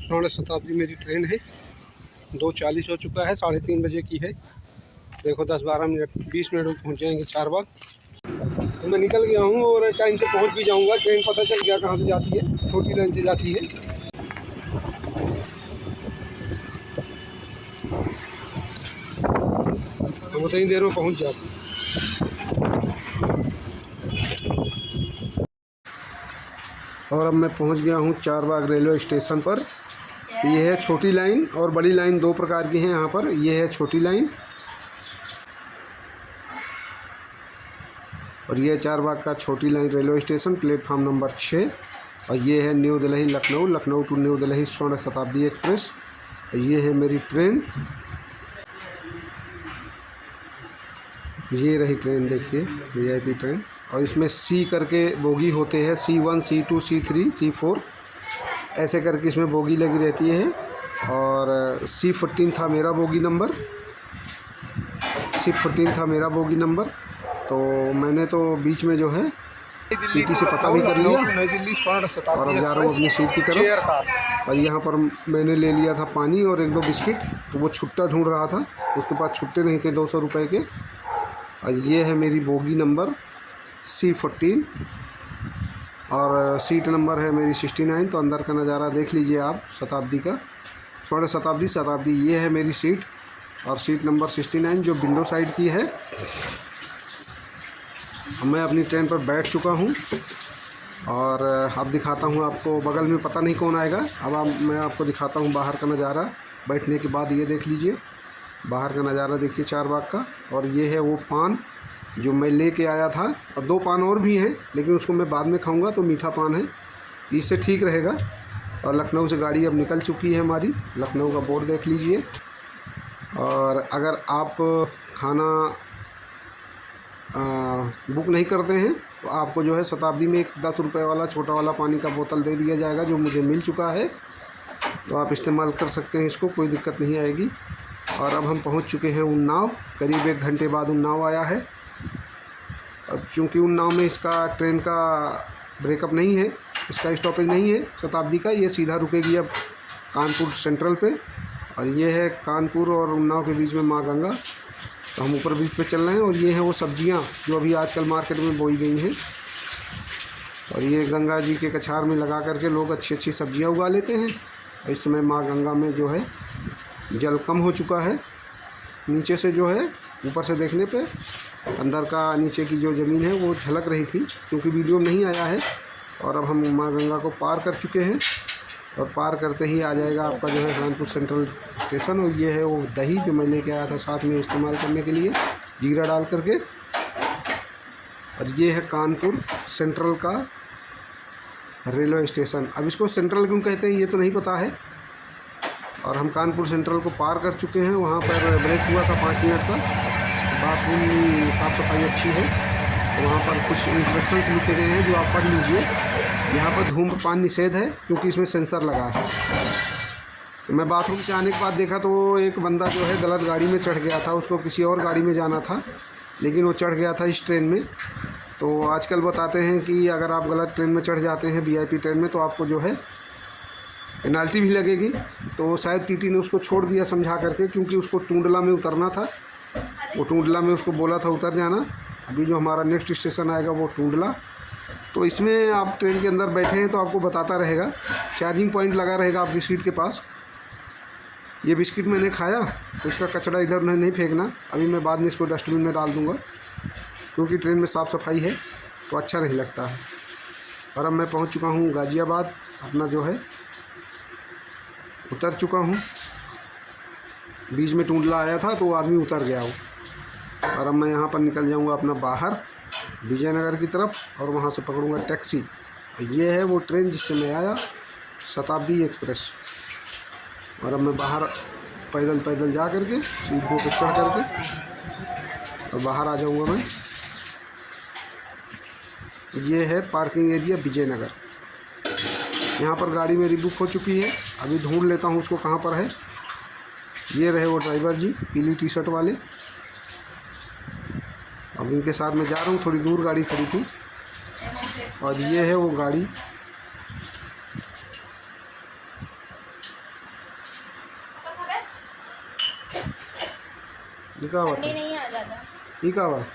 स्वर्ण शताब्दी मेरी ट्रेन है। 2:40 हो चुका है, 3:30 बजे की है। देखो 10-12 मिनट 20 मिनट में पहुँच जाएंगे चारबाग। तो मैं निकल गया हूँ और टाइम से पहुँच भी जाऊँगा। ट्रेन पता चल गया कहाँ से जाती है, छोटी लाइन से जाती है। हम उतनी देर में पहुँच जाते हैं। और अब मैं पहुँच गया हूँ चारबाग रेलवे स्टेशन पर। ये है छोटी लाइन और बड़ी लाइन, दो प्रकार की हैं यहाँ पर। ये है छोटी लाइन और ये चारबाग का छोटी line railway station, platform number 6। और ये है न्यू दिल्ली लखनऊ, लखनऊ टू न्यू दिल्ली स्वर्ण शताब्दी एक्सप्रेस। और ये है मेरी ट्रेन, ये रही ट्रेन, देखिए वीआईपी ट्रेन। और इसमें सी करके बोगी होते हैं, C1 C2 C3 C4 ऐसे करके इसमें बोगी लगी रहती है। और C14 था मेरा बोगी नंबर, C14 था मेरा बोगी नंबर। तो मैंने तो बीच में जो है टीटी से पता भी कर लिया और अब जा रहा हूँ अपनी सीट की तरफ। और यहाँ पर मैंने ले लिया था पानी और 1-2 बिस्किट, तो वो छुट्टा ढूंढ रहा था, उसके पास छुट्टे नहीं थे 200 रुपये के। और ये है मेरी बोगी नंबर C14 और सीट नंबर है मेरी 69। तो अंदर का नज़ारा देख लीजिए आप, शताब्दी का, स्वर्ण शताब्दी। ये है मेरी सीट और सीट नंबर 69 जो विंडो साइड की है। मैं अपनी ट्रेन पर बैठ चुका हूँ और अब दिखाता हूँ आपको, बगल में पता नहीं कौन आएगा। अब मैं आपको दिखाता हूँ बाहर का नज़ारा बैठने के बाद। ये देख लीजिए बाहर का नज़ारा, देखिए चारबाग का। और ये है वो पान जो मैं लेके आया था, और 2 पान और भी हैं लेकिन उसको मैं बाद में खाऊंगा, तो मीठा पान है, इससे ठीक रहेगा। और लखनऊ से गाड़ी अब निकल चुकी है हमारी, लखनऊ का बोर्ड देख लीजिए। और अगर आप खाना बुक नहीं करते हैं तो आपको जो है शताब्दी में एक 10 रुपये वाला छोटा वाला पानी का बोतल दे दिया जाएगा, जो मुझे मिल चुका है। तो आप इस्तेमाल कर सकते हैं इसको, कोई दिक्कत नहीं आएगी। और अब हम पहुंच चुके हैं उन्नाव, करीब 1 घंटे बाद उन्नाव आया है। अब चूँकि उन्नाव में इसका ट्रेन का ब्रेकअप नहीं है, इसका स्टॉपेज नहीं है शताब्दी का, ये सीधा रुकेगी अब कानपुर सेंट्रल पे। और ये है कानपुर और उन्नाव के बीच में माँ गंगा। तो हम ऊपर ब्रिज पे चल रहे हैं। और ये हैं वो सब्जियां जो अभी आजकल मार्केट में बोई गई हैं। और ये गंगा जी के कछार में लगा करके लोग अच्छी अच्छी सब्जियां उगा लेते हैं। इस समय माँ गंगा में जो है जल कम हो चुका है, नीचे से जो है, ऊपर से देखने पे अंदर का नीचे की जो ज़मीन है वो झलक रही थी, क्योंकि वीडियो में नहीं आया है। और अब हम माँ गंगा को पार कर चुके हैं और पार करते ही आ जाएगा आपका जो है कानपुर सेंट्रल स्टेशन। और ये है वो दही जो मैं लेके आया था साथ में इस्तेमाल करने के लिए, जीरा डाल करके। और ये है कानपुर सेंट्रल का रेलवे स्टेशन। अब इसको सेंट्रल क्यों कहते हैं ये तो नहीं पता है। और हम कानपुर सेंट्रल को पार कर चुके हैं। वहाँ पर ब्रेक हुआ था 5 मिनट का। बाथरूम की साफ़ सफाई अच्छी है। तो वहाँ पर कुछ इंस्ट्रक्शंस लिखे गए हैं जो आप पढ़ लीजिए। यहाँ पर धूम्रपान निषेध है क्योंकि इसमें सेंसर लगा है। तो मैं बाथरूम से आने के बाद देखा तो एक बंदा जो है गलत गाड़ी में चढ़ गया था, उसको किसी और गाड़ी में जाना था, लेकिन वो चढ़ गया था इस ट्रेन में। तो आजकल बताते हैं कि अगर आप गलत ट्रेन में चढ़ जाते हैं वीआईपी ट्रेन में तो आपको जो है पेनाल्टी भी लगेगी। तो शायद टीटी ने उसको छोड़ दिया समझा करके, क्योंकि उसको टूंडला में उतरना था। वो टूंडला में उसको बोला था उतर जाना। अभी जो हमारा नेक्स्ट स्टेशन आएगा वो टूंडला। तो इसमें आप ट्रेन के अंदर बैठे हैं तो आपको बताता रहेगा, चार्जिंग पॉइंट लगा रहेगा आपकी सीट के पास। ये बिस्किट मैंने खाया तो इसका कचरा इधर नहीं फेंकना, अभी मैं बाद में इसको डस्टबिन में डाल दूँगा, क्योंकि ट्रेन में साफ़ सफाई है तो अच्छा नहीं लगता है। और अब मैं पहुंच चुका हूं गाज़ियाबाद, अपना जो है उतर चुका हूं। बीच में टूंडला आया था तो वो आदमी उतर गया हो। और अब मैं यहां पर निकल जाऊंगा अपना बाहर विजयनगर की तरफ और वहां से पकड़ूंगा टैक्सी। ये है वो ट्रेन जिससे मैं आया, शताब्दी एक्सप्रेस। और अब मैं बाहर पैदल जा करके सीढ़ियों पर चढ़ करके और बाहर आ जाऊंगा मैं। ये है पार्किंग एरिया विजयनगर। यहाँ पर गाड़ी मेरी बुक हो चुकी है, अभी ढूंढ लेता हूँ उसको कहाँ पर है। ये रहे वो ड्राइवर जी पीली टी शर्ट वाले। अब इनके साथ मैं जा रहा हूँ, थोड़ी दूर गाड़ी खड़ी थी। और ये है वो गाड़ी ये का बात ठंडी है? नहीं आ ज़्यादा। ये का बात?